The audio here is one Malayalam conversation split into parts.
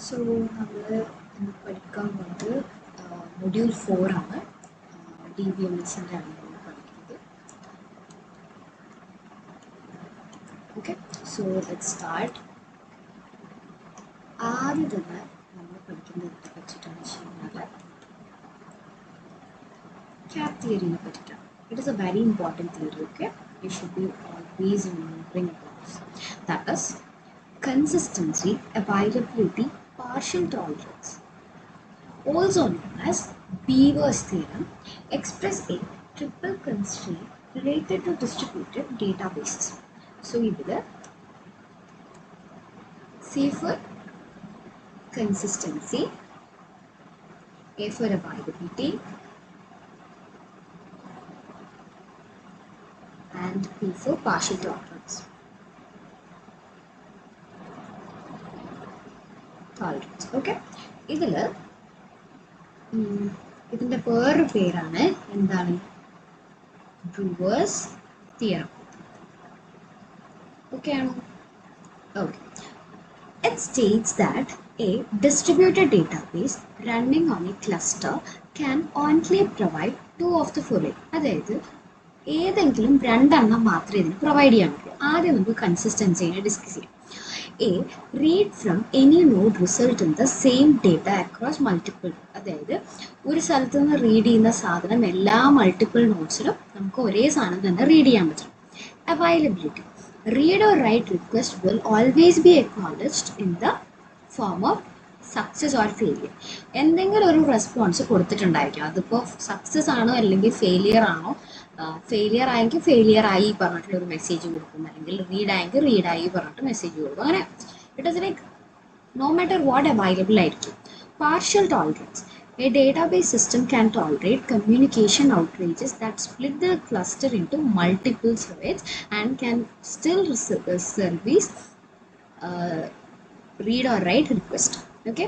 സോ നമ്മൾ ഇന്ന് പഠിക്കാൻ പോകുന്നത് മൊഡ്യൂൾ 4 ആണ്. DBMSൻ്റെ ആണ് നമ്മൾ പഠിക്കുന്നത്. Okay, so let's start. ആദ്യം തന്നെ നമ്മൾ പഠിക്കുന്നതിനെ പറ്റിയിട്ടാണ് വെച്ച് കഴിഞ്ഞാൽ ക്യാപ് തിയറിനെ പറ്റിയിട്ടാണ്. It is A very important theory. Okay, you should be always remembering about this. That is consistency, availability, partial tolerance, also known as Beaver's theorem, express a triple constraint related to distributed databases. So, here C for consistency, A for availability, and P for partial tolerance. Okay, ഇതിൻ്റെ വേറൊരു പേരാണ് എന്താണ്? Brewers theorem. ഓക്കെ ആണോ? Okay. It states that a distributed database running on a cluster can only provide two of the following. അതായത് ഏതെങ്കിലും രണ്ടെണ്ണം മാത്രമേ ഇതിന് പ്രൊവൈഡ് ചെയ്യാൻ പറ്റൂ. ആദ്യം നമുക്ക് കൺസിസ്റ്റൻസിനെ ഡിസ്കസ് ചെയ്യാം. A, read from any node result in the same data across multiple. അതായത് ഒരു സ്ഥലത്ത് നിന്ന് റീഡ് ചെയ്യുന്ന സാധനം എല്ലാ മൾട്ടിപ്പിൾ നോട്ട്സിലും നമുക്ക് ഒരേ സാധനം തന്നെ റീഡ് ചെയ്യാൻ പറ്റും. Availability, read or write request will always be acknowledged in the form of success or failure. എന്തെങ്കിലും ഒരു റെസ്പോൺസ് കൊടുത്തിട്ടുണ്ടായിരിക്കും. അതിപ്പോൾ സക്സസ് ആണോ അല്ലെങ്കിൽ ഫെയിലിയർ ആണോ. ഫെയിലിയർ ആയെങ്കിൽ ഫെയിലിയർ ആയി പറഞ്ഞിട്ടുള്ള ഒരു മെസ്സേജ് കൊടുക്കും, അല്ലെങ്കിൽ റീഡ് ആയെങ്കിൽ റീഡ് ആയി പറഞ്ഞിട്ട് മെസ്സേജ് കൊടുക്കും. അങ്ങനെ it is like no matter what available ആയിരിക്കും. Partial tolerance, a database system can tolerate communication outrages that split the cluster into multiple threads and can still service read or write request. Okay,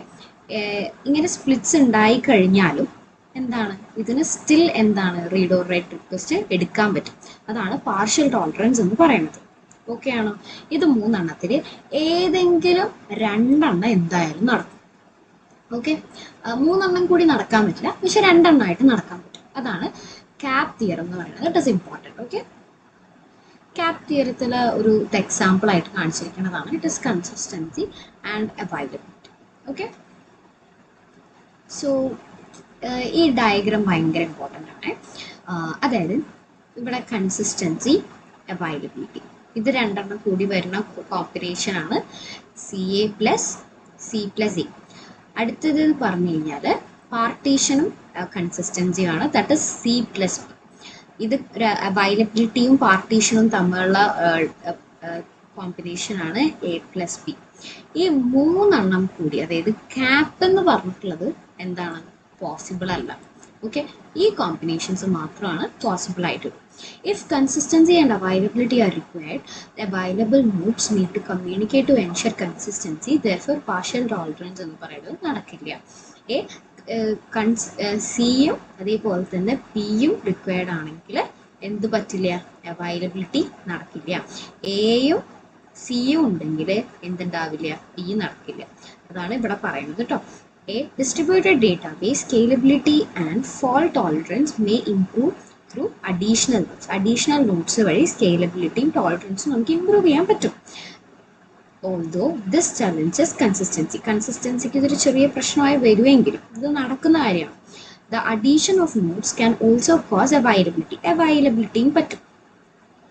ഇങ്ങനെ സ്പ്ലിറ്റ്സ് ഉണ്ടായി കഴിഞ്ഞാലും എന്താണ് ഇതിന് സ്റ്റിൽ എന്താണ് റീഡ് ഓർ റൈറ്റ് റിക്വസ്റ്റ് എടുക്കാൻ പറ്റും. അതാണ് പാർഷ്യൽ ടോളറൻസ് എന്ന് പറയുന്നത്. ഓക്കെ ആണോ? ഇത് മൂന്നെണ്ണത്തിൽ ഏതെങ്കിലും രണ്ടെണ്ണം എന്തായാലും നടക്കും. ഓക്കെ, മൂന്നെണ്ണം കൂടി നടക്കാൻ പറ്റില്ല, പക്ഷെ രണ്ടെണ്ണമായിട്ട് നടക്കാൻ പറ്റും. അതാണ് ക്യാപ് തിയറം എന്ന് പറയുന്നത്. It is important. Okay, CAP തിയറത്തിൽ ഒരു എക്സാമ്പിൾ ആയിട്ട് കാണിച്ചിരിക്കുന്നതാണ്. It is consistency and availability. Okay, so ഈ ഡയഗ്രാം ഭയങ്കര ഇമ്പോർട്ടൻ്റ് ആണ്. അതായത് ഇവിടെ കൺസിസ്റ്റൻസി, അവൈലബിലിറ്റി, ഇത് രണ്ടെണ്ണം കൂടി വരുന്ന കോമ്പിനേഷനാണ് CA + C+A. അടുത്തത് പറഞ്ഞു കഴിഞ്ഞാൽ പാർട്ടീഷനും കൺസിസ്റ്റൻസിയാണ്. That is C+B. ഇത് അവൈലബിലിറ്റിയും പാർട്ടീഷനും തമ്മിലുള്ള കോമ്പിനേഷനാണ് A+B. ഈ മൂന്നെണ്ണം കൂടി, അതായത് ക്യാപ് എന്ന് പറഞ്ഞിട്ടുള്ളത് എന്താണ്? പോസിബിൾ അല്ല. ഓക്കെ, ഈ കോമ്പിനേഷൻസ് മാത്രമാണ് പോസിബിൾ ആയിട്ടുള്ളത്. If consistency and availability are required, the available nodes need to communicate to ensure consistency. Therefore partial tolerance എന്ന് പറയുന്നത് നടക്കില്ല. സിയും അതേപോലെ തന്നെ പിയും റിക്വയർഡ് ആണെങ്കിൽ എന്ത് പറ്റില്ല? അവൈലബിലിറ്റി നടക്കില്ല. എയും സിയും ഉണ്ടെങ്കിൽ എന്തുണ്ടാവില്ല? പി നടക്കില്ല. അതാണ് ഇവിടെ പറയുന്നത് കേട്ടോ. A distributed database scalability and fault tolerance may improve through additional nodes വഴി സ്കെയിലബിലിറ്റിയും ടോളറൻസും നമുക്ക് ഇമ്പ്രൂവ് ചെയ്യാൻ പറ്റും. Although this challenges കൺസിസ്റ്റൻസിക്ക് ഇതൊരു ചെറിയ പ്രശ്നമായി വരുമെങ്കിലും ഇത് നടക്കുന്ന കാര്യമാണ്. The addition of nodes can also cause അവൈലബിലിറ്റിയും പറ്റും.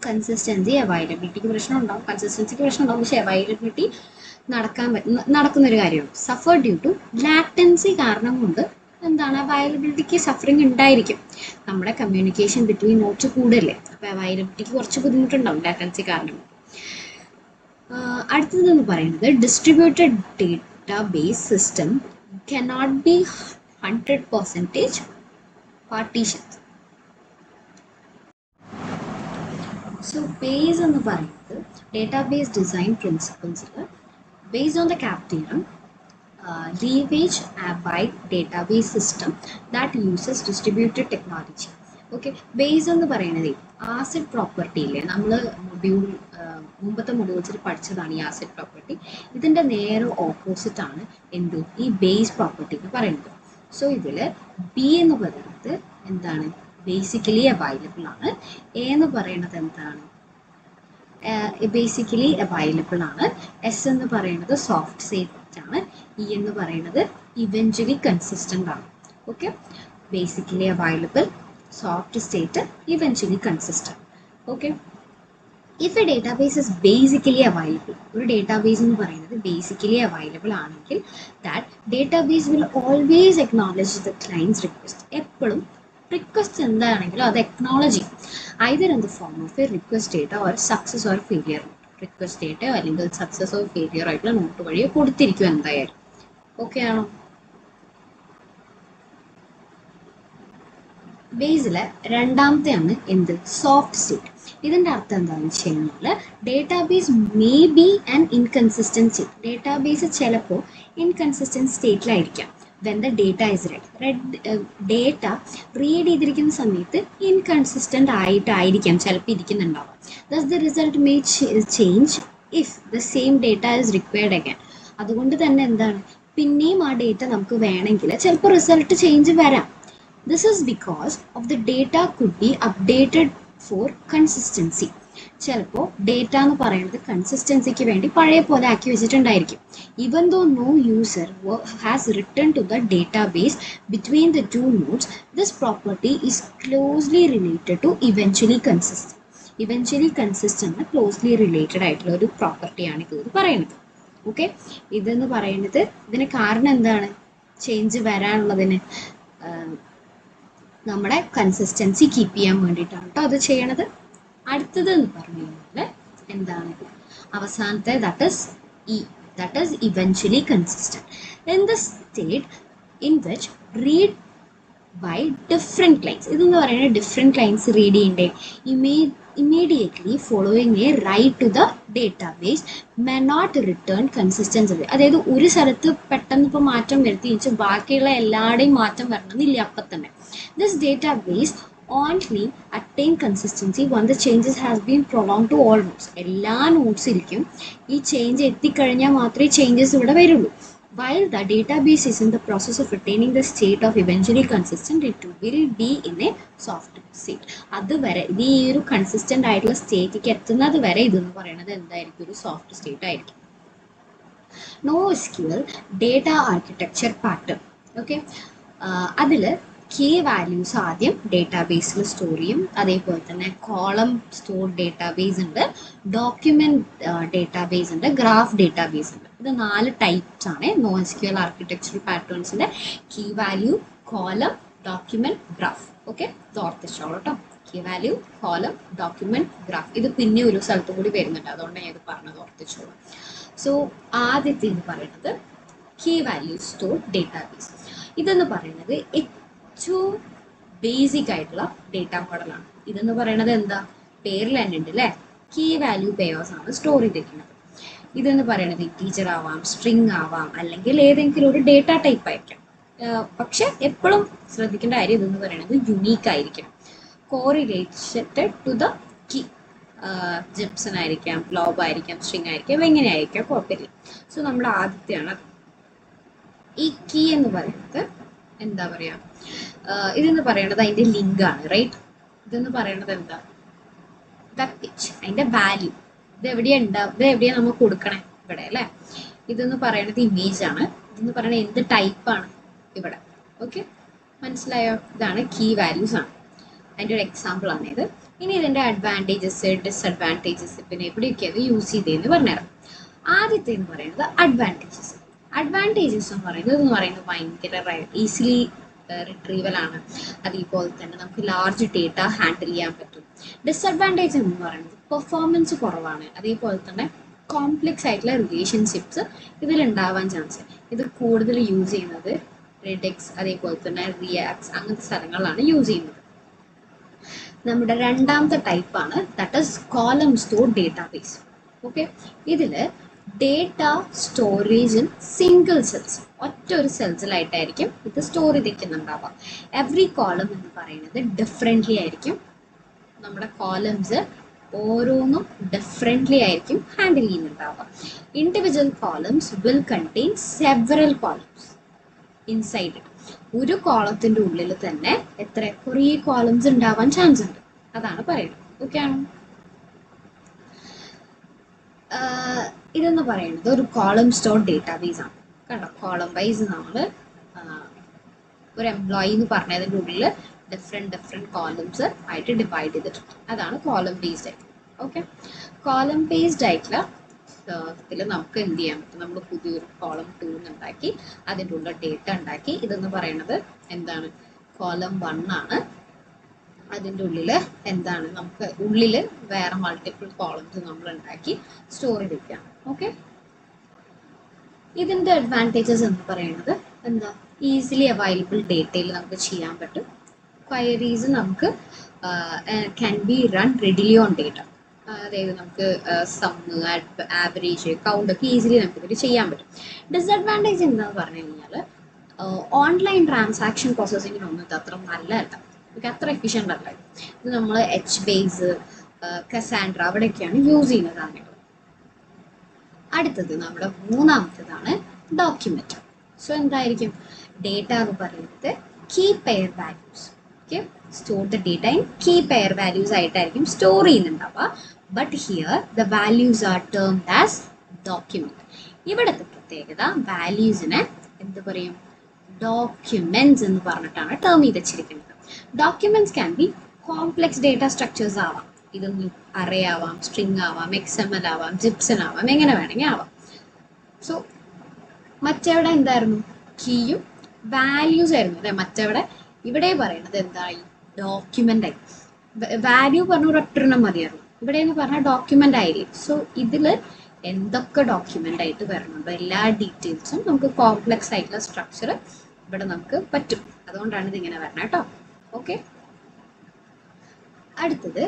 കൺസിസ്റ്റൻസി അവൈലബിലിറ്റിക്ക് പ്രശ്നം ഉണ്ടാവും, കൺസിസ്റ്റൻസിക്ക് പ്രശ്നം ഉണ്ടാവും, പക്ഷേ അവൈലബിലിറ്റി നടക്കുന്നൊരു കാര്യമാണ്. സഫർ ഡ്യൂ ടു ലാറ്റൻസി കാരണം കൊണ്ട് എന്താണ്? അവൈലബിലിറ്റിക്ക് സഫറിങ് ഉണ്ടായിരിക്കും. നമ്മുടെ കമ്മ്യൂണിക്കേഷൻ ബിറ്റ്വീൻ നോട്ട്സ് കൂടുതലേ, അപ്പോൾ അവൈലബിലിറ്റിക്ക് കുറച്ച് ബുദ്ധിമുട്ടുണ്ടാവും ലാറ്റൻസി കാരണം. അടുത്തതെന്ന് പറയുന്നത് distributed database system cannot be 100% partitions. So BASE എന്ന് പറയുന്നത് ഡേറ്റാബേസ് ഡിസൈൻ പ്രിൻസിപ്പിൾസിൽ based on the CAP theorem, leverage abide database system that uses distributed technology. Okay, base എന്ന് പറയുന്നത് ആസിഡ് പ്രോപ്പർട്ടി ഇല്ലേ, നമ്മൾ മുമ്പത്തെ മൊഡ്യൂൾസിൽ പഠിച്ചതാണ് ഈ ആസിഡ് പ്രോപ്പർട്ടി. ഇതിൻ്റെ നേരെ ഓപ്പോസിറ്റ് ആണ് എന്ത് ഈ ബേസ് പ്രോപ്പർട്ടി എന്ന് പറയുന്നത്. സോ ഇതിൽ ബി എന്ന് പറയുന്നത് എന്താണ്, ബേസിക്കലി അവൈലബിൾ ആണ്. എ എന്ന് പറയുന്നത് എന്താണ്, ബേസിക്കലി അവൈലബിൾ ആണ്. എസ് എന്ന് പറയുന്നത് സോഫ്റ്റ് സ്റ്റേറ്റ് ആണ്. ഇ എന്ന് പറയുന്നത് ഇവൻച്വലി കൺസിസ്റ്റൻ്റ് ആണ്. Okay, basically available, soft state, eventually consistent. Okay, if a database is basically available, ഒരു ഡേറ്റാബേസ് എന്ന് പറയുന്നത് ബേസിക്കലി അവൈലബിൾ ആണെങ്കിൽ that database will always acknowledge the client's request. എപ്പോഴും റിക്വസ്റ്റ് എന്താണെങ്കിലും അത് അക്നോളജ് ചെയ്യും, either in the form of a request data or success or failure note. Request ഡേറ്റയോ അല്ലെങ്കിൽ സക്സസ് ഓർ ഫെയിലിയർ ആയിട്ടുള്ള നോട്ട് വഴിയോ കൊടുത്തിരിക്കും എന്തായാലും. ഓക്കെ ആണോ? ബേസിലെ രണ്ടാമത്തെയാണ് എന്ത്, സോഫ്റ്റ് സ്റ്റേറ്റ്. ഇതിൻ്റെ അർത്ഥം എന്താണെന്ന് വെച്ച് കഴിഞ്ഞാൽ database may be an inconsistent state. Database ചിലപ്പോൾ ഇൻകൺസിസ്റ്റൻറ്റ് സ്റ്റേറ്റിലായിരിക്കാം when the data is data read ചെയ്തിരിക്കുന്ന സമയത്ത് ഇൻകൺസിസ്റ്റൻ്റ് ആയിട്ടായിരിക്കാം ചിലപ്പോൾ ഇരിക്കുന്നുണ്ടാവാം. Thus the result may change if the same data is required again. അതുകൊണ്ട് തന്നെ എന്താണ്, പിന്നെയും ആ ഡേറ്റ നമുക്ക് വേണമെങ്കിൽ ചിലപ്പോൾ റിസൾട്ട് ചേഞ്ച് വരാം. This is because of the data could be updated for consistency. ചിലപ്പോൾ ഡേറ്റ എന്ന് പറയുന്നത് കൺസിസ്റ്റൻസിക്ക് വേണ്ടി പഴയ പോലെ ആക്കി വെച്ചിട്ടുണ്ടായിരിക്കും. Even though no user has return to the database between the two nodes, this property is closely related to eventually consistent. Eventually consistent closely related ആയിട്ടുള്ള ഒരു പ്രോപ്പർട്ടിയാണ് ഇത് പറയുന്നത്. ഓക്കെ, ഇതെന്ന് പറയുന്നത് ഇതിന് കാരണം എന്താണ്, ചേഞ്ച് വരാനുള്ളതിന് നമ്മുടെ കൺസിസ്റ്റൻസി കീപ്പ് ചെയ്യാൻ വേണ്ടിയിട്ടാണ് കേട്ടോ അത് ചെയ്യണത്. അടുത്തത് എന്ന് പറഞ്ഞു കഴിഞ്ഞാൽ എന്താണ്, അവസാനത്തെ that is eventually consistent in the state in which read by different clients. ഇതെന്ന് പറയുന്നത് ഡിഫറെൻറ്റ് ക്ലയൻസ് റീഡ് ചെയ്യണ്ടേ, immediately following a write to the database may not return consistency. അതായത് ഒരു സ്ഥലത്ത് പെട്ടെന്ന് ഇപ്പോൾ മാറ്റം വരുത്തി വെച്ചാൽ ബാക്കിയുള്ള എല്ലാവരുടെയും മാറ്റം വരണമെന്നില്ല അപ്പം തന്നെ. This database only attain consistency when the changes has been prolonged to all nodes. എല്ലാ നോട്ട്സിലേക്കും ഈ ചേഞ്ച് എത്തിക്കഴിഞ്ഞാൽ മാത്രമേ ചേഞ്ചസ് ഇവിടെ വരുള്ളൂ. While the database is in the process of attaining the state of eventually consistent, it will be in a soft state. അതുവരെ ഇത് ഈ ഒരു കൺസിസ്റ്റൻ്റ് ആയിട്ടുള്ള സ്റ്റേറ്റിലേക്ക് എത്തുന്നത് വരെ ഇതെന്ന് പറയുന്നത് എന്തായിരിക്കും, ഒരു സോഫ്റ്റ് സ്റ്റേറ്റ് ആയിരിക്കും. NoSQL data architecture pattern. Okay, അതിൽ കീ വാല്യൂസ് ആദ്യം ഡേറ്റാബേസിൽ സ്റ്റോർ ചെയ്യും. അതേപോലെ തന്നെ കോളം സ്റ്റോർ ഡേറ്റാബേസ് ഉണ്ട്, ഡോക്യുമെന്റ് ഡേറ്റാബേസ് ഉണ്ട്, ഗ്രാഫ് ഡേറ്റാബേസ് ഉണ്ട്. ഇത് 4 ടൈപ്സ് ആണ് NoSQL ആർക്കിടെക്ചറൽ പാറ്റേൺസിന്റെ. Key value, column, document, graph. Okay, ഇത് ഓർത്തിച്ചോളൂ കേട്ടോ. Key value, column, document, graph. ഇത് പിന്നെ ഒരു സ്ഥലത്തും കൂടി വരുന്നുണ്ട്, അതുകൊണ്ടാണ് ഞാൻ ഇത് പറഞ്ഞത്, ഓർത്തിച്ചോളൂ. സോ ആദ്യത്തെ എന്ന് പറയുന്നത് കീ വാല്യൂ സ്റ്റോർ ഡേറ്റാബേസ്. ഇതെന്ന് പറയുന്നത് ഏറ്റവും ബേസിക് ആയിട്ടുള്ള ഡേറ്റ മോഡലാണ്. ഇതെന്ന് പറയുന്നത് എന്താ, പേരിൽ തന്നെ ഉണ്ട് അല്ലേ, കീ വാല്യൂ പെയേഴ്സ് ആണ് സ്റ്റോർ ചെയ്തിരിക്കുന്നത്. ഇതെന്ന് പറയുന്നത് ഇൻറ്റീജർ ആവാം, സ്ട്രിങ് ആവാം, അല്ലെങ്കിൽ ഏതെങ്കിലും ഒരു ഡേറ്റ ടൈപ്പ് ആയിരിക്കാം. പക്ഷെ എപ്പോഴും ശ്രദ്ധിക്കേണ്ട കാര്യം ഇതെന്ന് പറയുന്നത് യുണീക്ക് ആയിരിക്കണം, കോറിലേറ്റഡ് ടു ദ കീ. ജിപ്സൺ ആയിരിക്കാം, ഗ്ലോബ് ആയിരിക്കാം, സ്ട്രിങ് ആയിരിക്കാം, എങ്ങനെ ആയിരിക്കാം കുഴപ്പമില്ല. സോ നമ്മുടെ ആദ്യത്തെയാണ് ഈ കീ എന്ന് പറയുന്നത്. എന്താ പറയുക, ഇതെന്ന് പറയുന്നത് അതിൻ്റെ ലിങ്ക് ആണ്, റൈറ്റ്. ഇതെന്ന് പറയുന്നത് എന്താ, വെബ് പേജ്, അതിൻ്റെ വാല്യൂ. ഇത് എവിടെയാണ് ഉണ്ടാവും, ഇത് എവിടെയാണ് നമ്മൾ കൊടുക്കണേ, ഇവിടെ അല്ലേ. ഇതെന്ന് പറയുന്നത് ഇമേജ് ആണ്. ഇതെന്ന് പറയുന്നത് എന്ത് ടൈപ്പാണ്, ഇവിടെ. ഓക്കെ, മനസ്സിലായോ? ഇതാണ് കീ വാല്യൂസ് ആണ്, അതിൻ്റെ ഒരു എക്സാമ്പിൾ ആണ് ഇത്. ഇനി ഇതിൻ്റെ അഡ്വാൻറ്റേജസ്, ഡിസ്അഡ്വാൻറ്റേജസ്, പിന്നെ എവിടെയൊക്കെയാണ് യൂസ് ചെയ്തതെന്ന് പറഞ്ഞുതരാം. ആദ്യത്തെ എന്ന് പറയുന്നത് അഡ്വാൻറ്റേജസ്. അഡ്വാൻറ്റേജസ് എന്ന് പറയുന്നത് ഭയങ്കര ഈസിലി റിട്രീവൽ ആണ്. അതേപോലെ തന്നെ നമുക്ക് ലാർജ് ഡേറ്റ ഹാൻഡിൽ ചെയ്യാൻ പറ്റും. ഡിസ്അഡ്വാൻറ്റേജ് എന്ന് പറയുന്നത് പെർഫോമൻസ് കുറവാണ്. അതേപോലെ തന്നെ കോംപ്ലെക്സ് ആയിട്ടുള്ള റിലേഷൻഷിപ്സ് ഇതിലുണ്ടാവാൻ ചാൻസ്. ഇത് കൂടുതൽ യൂസ് ചെയ്യുന്നത് റെഡെക്സ്, അതേപോലെ തന്നെ റിയാക്ട്സ്, അങ്ങനത്തെ സ്ഥലങ്ങളിലാണ് യൂസ് ചെയ്യുന്നത്. നമ്മുടെ രണ്ടാമത്തെ ടൈപ്പാണ് that is column store database. Okay, ഇതിൽ data storage in single cells, ഒറ്റ ഒരു സെൽസിലായിട്ടായിരിക്കും ഇത് സ്റ്റോർ ചെയ്തിരിക്കുന്നുണ്ടാവുക. എവറി കോളം എന്ന് പറയുന്നത് ഡിഫറെൻ്റ്ലി ആയിരിക്കും നമ്മുടെ കോളംസ് ഓരോന്നും ഡിഫറെൻ്റ്ലി ആയിരിക്കും ഹാൻഡിൽ ചെയ്യുന്നുണ്ടാവുക. Individual columns will contain several columns inside it. ഒരു കോളത്തിൻ്റെ ഉള്ളിൽ തന്നെ കുറേ കോളംസ് ഉണ്ടാവാൻ ചാൻസ് ഉണ്ട്, അതാണ് പറയുന്നത്. ഓക്കെ ആണോ? ഇതെന്ന് പറയുന്നത് ഒരു കോളം സ്റ്റോർ ഡേറ്റാബേസ് ആണ്. കണ്ടോ, കോളം വൈസ് നമ്മൾ ഒരു എംപ്ലോയി എന്ന് പറഞ്ഞതിൻ്റെ ഉള്ളിൽ ഡിഫറെൻറ്റ് കോളംസ് ആയിട്ട് ഡിവൈഡ് ചെയ്തിട്ടുണ്ട്. അതാണ് കോളം ബേസ്ഡ് ആയിട്ട്. ഓക്കെ, കോളം ബേസ്ഡ് ആയിട്ടുള്ള ഇതിൽ നമുക്ക് എന്ത് ചെയ്യാൻ പറ്റും? നമ്മൾ പുതിയൊരു കോളം 2 ഉണ്ടാക്കി അതിൻ്റെ ഉള്ള ഡേറ്റ ഉണ്ടാക്കി. ഇതെന്ന് പറയുന്നത് എന്താണ്? കോളം 1 ആണ്. അതിൻ്റെ ഉള്ളിൽ എന്താണ്? നമുക്ക് ഉള്ളിൽ വേറെ മൾട്ടിപ്പിൾ കോളംസ് നമ്മൾ ഉണ്ടാക്കി സ്റ്റോർ ചെയ്തിരിക്കുകയാണ്. ഓക്കെ, ഇതിൻ്റെ അഡ്വാൻറ്റേജസ് എന്ന് പറയുന്നത് എന്താ? ഈസിലി അവൈലബിൾ ഡേറ്റയിൽ നമുക്ക് ചെയ്യാൻ പറ്റും. ക്വയറീസ് നമുക്ക് can be run readily on data. അതായത് നമുക്ക് സമ്മ്, ആവറേജ്, കൗണ്ട് ഒക്കെ ഈസിലി നമുക്ക് ഇതിൽ ചെയ്യാൻ പറ്റും. ഡിസഡ്വാൻറ്റേജ് എന്താണെന്ന് പറഞ്ഞു കഴിഞ്ഞാൽ ഓൺലൈൻ ട്രാൻസാക്ഷൻ പ്രോസസ്സിങ്ങിനൊന്നും ഇത് അത്ര നല്ലതല്ല. ഓക്കെ, അത്ര എഫിഷ്യൻ്റ് അല്ല. ഇത് നമ്മൾ HBase, കസാൻഡ്ര അവിടെയൊക്കെയാണ് യൂസ് ചെയ്യുന്നത് കാര്യങ്ങൾ. അടുത്തത് നമ്മുടെ മൂന്നാമത്തേതാണ് ഡോക്യുമെന്റ്. സോ എന്തായിരിക്കും? ഡേറ്റ എന്ന് പറയുന്നത് key pair values. Okay, store the data in key pair values ആയിട്ടായിരിക്കും സ്റ്റോർ ചെയ്യുന്നുണ്ടാവുക. But here the values are termed as document. ഇവിടുത്തെ പ്രത്യേകത വാല്യൂസിനെ എന്ത് പറയും? ഡോക്യുമെന്റ്സ് എന്ന് പറഞ്ഞിട്ടാണ് ടേം ചെയ്ത് വെച്ചിരിക്കുന്നത്. Documents can be complex data structures ആവാം. ഇതൊന്ന് അറേ ആവാം, സ്ട്രിങ് ആവാം, XML ആവാം, ജിപ്സൺ ആവാം, എങ്ങനെ വേണമെങ്കിൽ ആവാം. സോ മറ്റെവിടെ എന്തായിരുന്നു? കീയും വാല്യൂസ് ആയിരുന്നു അല്ലേ മറ്റെവിടെ. ഇവിടെ പറയുന്നത് എന്തായി? ഡോക്യുമെന്റ് ആയി. വാല്യൂ പറഞ്ഞ ഒരൊറ്റെണ്ണം മതിയായിരുന്നു. ഇവിടെ എന്ന് പറഞ്ഞാൽ ഡോക്യുമെന്റ് ആയില്ലേ. സോ ഇതിൽ എന്തൊക്കെ ഡോക്യുമെന്റ് ആയിട്ട് വരണുണ്ടോ എല്ലാ ഡീറ്റെയിൽസും നമുക്ക് കോംപ്ലെക്സ് ആയിട്ടുള്ള സ്ട്രക്ചർ ഇവിടെ നമുക്ക് പറ്റും. അതുകൊണ്ടാണ് ഇതിങ്ങനെ വരണം കേട്ടോ. ഓക്കെ, അടുത്തത്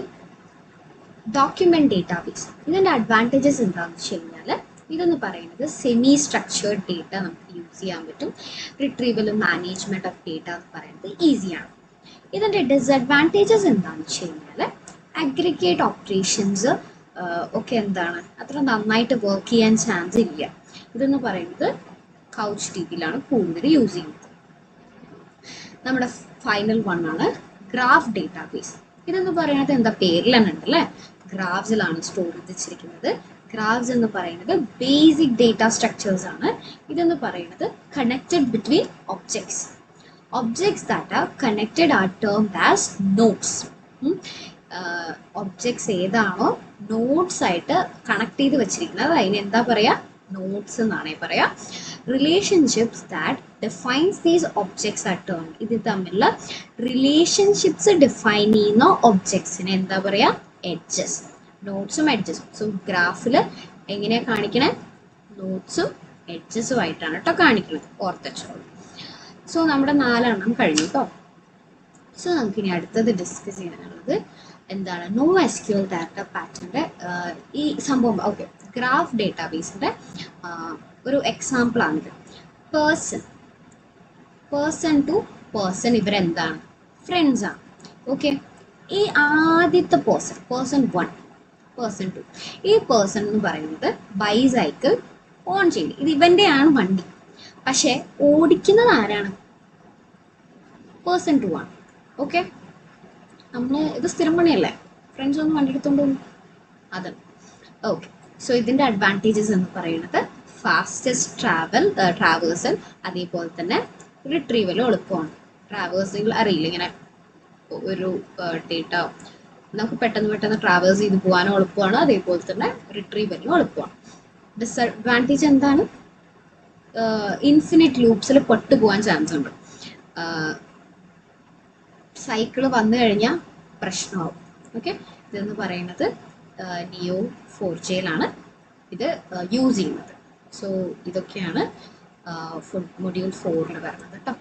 ഡോക്യുമെന്റ് ഡേറ്റാബേസ്. ഇതിൻ്റെ അഡ്വാൻറ്റേജസ് എന്താണെന്ന് വെച്ച് കഴിഞ്ഞാൽ ഇതെന്ന് പറയുന്നത് സെമി സ്ട്രക്ചേർഡ് ഡേറ്റ നമുക്ക് യൂസ് ചെയ്യാൻ പറ്റും. റിട്രീവലും മാനേജ്മെന്റ് ഓഫ് ഡേറ്റ എന്ന് പറയുന്നത് ഈസിയാണ്. ഇതിൻ്റെ ഡിസഡ്വാൻറ്റേജസ് എന്താണെന്ന് വെച്ച് കഴിഞ്ഞാൽ അഗ്രിഗേറ്റ് ഓപ്പറേഷൻസ് ഒക്കെ എന്താണ് അത്ര നന്നായിട്ട് വർക്ക് ചെയ്യാൻ ചാൻസ് ഇല്ല. ഇതെന്ന് പറയുന്നത് കൗച്ച് DBയിലാണ് കൂടുതൽ യൂസ് ചെയ്യുന്നത്. നമ്മുടെ ഫൈനൽ വൺ ആണ് ഗ്രാഫ് ഡേറ്റാബേസ്. ഇതെന്ന് പറയുന്നത് എന്താ? പേരിൽ തന്നെ ഉണ്ട് അല്ലേ, ഗ്രാഫ്സിലാണ് സ്റ്റോർ ചെയ്ത് വെച്ചിരിക്കുന്നത്. ഗ്രാഫ്സ് എന്ന് പറയുന്നത് ബേസിക് ഡേറ്റ സ്ട്രക്ചേഴ്സ് ആണ്. ഇതെന്ന് പറയുന്നത് connected between objects. Objects that are connected are termed as nodes. Objects ഏതാണോ നോഡ്സ് ആയിട്ട് കണക്ട് ചെയ്ത് വെച്ചിരിക്കുന്നത് അതിന് എന്താ പറയുക? നോഡ്സ് എന്നാണ് പറയുക. Relationships that defines these objects are termed. ഇത് തമ്മിലുള്ള റിലേഷൻഷിപ്സ് ഡിഫൈൻ ചെയ്യുന്ന ഒബ്ജക്ട്സിന് എന്താ പറയുക? എഡ്ജസ്. നോട്ട്സും എഡ്ജസും. സോ ഗ്രാഫിൽ എങ്ങനെയാണ് കാണിക്കണേ? നോട്ട്സും എഡ്ജസും ആയിട്ടാണ് കേട്ടോ കാണിക്കുന്നത്. ഓർത്തച്ചോളൂ. സോ നമ്മുടെ 4 കഴിഞ്ഞു കേട്ടോ. സോ നമുക്കിനി അടുത്തത് ഡിസ്കസ് ചെയ്യാനുള്ളത് എന്താണ്? NoSQL ഡാറ്റ പാറ്റേണിൻ്റെ ഈ സംഭവം. ഓക്കെ, ഗ്രാഫ് ഡേറ്റാബേസിൻ്റെ ഒരു എക്സാമ്പിളാണിത്. പേഴ്സൺ ടു പേഴ്സൺ ഇവരെന്താണ്? ഫ്രണ്ട്സാണ്. ഓക്കെ, ഈ ആദ്യത്തെ പേഴ്സൺ 1, പേഴ്സൺ 2, ഈ പേഴ്സൺ എന്ന് പറയുന്നത് ബൈസൈക്കിൾ ഓൺ ചെയ്യുന്നത്. ഇത് ഇവൻ്റെയാണ് വണ്ടി, പക്ഷേ ഓടിക്കുന്നത് ആരാണ്? പേഴ്സൺ 2 ആണ്. ഓക്കെ, നമ്മൾ ഇത് സ്ഥിരം പണിയല്ലേ, ഫ്രണ്ട്സ് ഒന്നും വണ്ടി എടുത്തോണ്ട് പോകും അതാണ്. ഓക്കെ, സോ ഇതിൻ്റെ അഡ്വാൻറ്റേജസ് എന്ന് പറയുന്നത് ഫാസ്റ്റസ്റ്റ് ട്രാവേഴ്സൽ, അതേപോലെ തന്നെ റിട്രീവലും എളുപ്പമാണ്. ട്രാവേഴ്സിൽ അറിയില്ല, ഇങ്ങനെ ഒരു ഡേറ്റ നമുക്ക് പെട്ടെന്ന് ട്രാവേഴ്സ് ചെയ്ത് പോകാനും എളുപ്പമാണ്, അതേപോലെ തന്നെ റിട്രീവലും എളുപ്പമാണ്. ഡിസഡ്വാൻറ്റേജ് എന്താണ്? ഇൻഫിനിറ്റ് ലൂപ്സിൽ പെട്ടുപോകാൻ ചാൻസ് ഉണ്ട്. സൈക്കിള് വന്നു കഴിഞ്ഞാൽ പ്രശ്നമാവും. ഓക്കെ, ഇതെന്ന് പറയുന്നത് Neo4j ഇത് യൂസ് ചെയ്യുന്നത്. സോ ഇതൊക്കെയാണ് മൊഡ്യൂൾ 4 വരുന്നത് കേട്ടോ.